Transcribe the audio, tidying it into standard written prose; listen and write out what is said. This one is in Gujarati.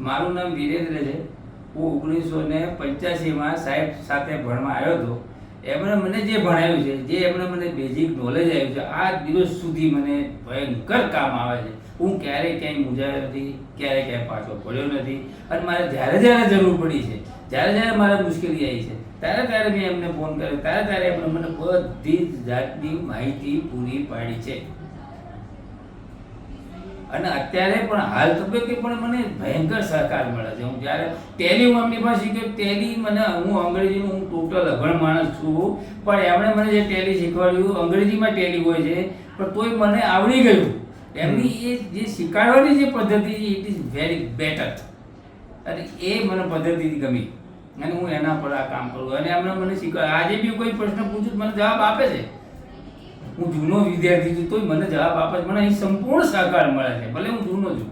મારું નામ વિરેન્દ્ર છે. હું 1985માં સાહેબ સાથે ભણવા આવ્યો હતો. એમણે મને જે ભણાવ્યું છે, જે એમણે મને બેઝિક નોલેજ આવ્યું છે, આ દિવસ સુધી મને ભયંકર કામ આવે છે. હું ક્યારેય ક્યાંય મૂંઝાયો નથી, ક્યારેય ક્યાંય પાછો પડ્યો નથી. અને મારે જ્યારે જ્યારે જરૂર પડી છે, જ્યારે જ્યારે મારે મુશ્કેલી આવી છે, ત્યારે ત્યારે મેં એમને ફોન કર્યો, ત્યારે એમણે મને બધી જ જાતની માહિતી પૂરી પાડી છે. અને અત્યારે પણ હાલ તબક્કે પણ મને ભયંકર સહકાર મળે છે. હું જ્યારે ટેલી હું એમની પાસે શીખ્યો, ટેલી મને હું અંગ્રેજીનું હું ટોટલ અભણ માણસ છું, પણ એમણે મને જે ટેલી શીખવાડ્યું, અંગ્રેજીમાં ટેલી હોય છે પણ તોય મને આવડી ગયું. એમની એ જે શીખવાડવાની જે પદ્ધતિ છે, ઇટ ઇઝ વેરી બેટર, અને એ મને પદ્ધતિ ગમી અને હું એના પર આ કામ કરું. અને એમણે મને શીખવાડ, આજે બી કોઈ પ્રશ્ન પૂછું મને જવાબ આપે છે. હું જૂનો વિદ્યાર્થી છું તોય મને જવાબ આપે છે. મને અહીં સંપૂર્ણ સહકાર મળે છે, ભલે હું જૂનો છું.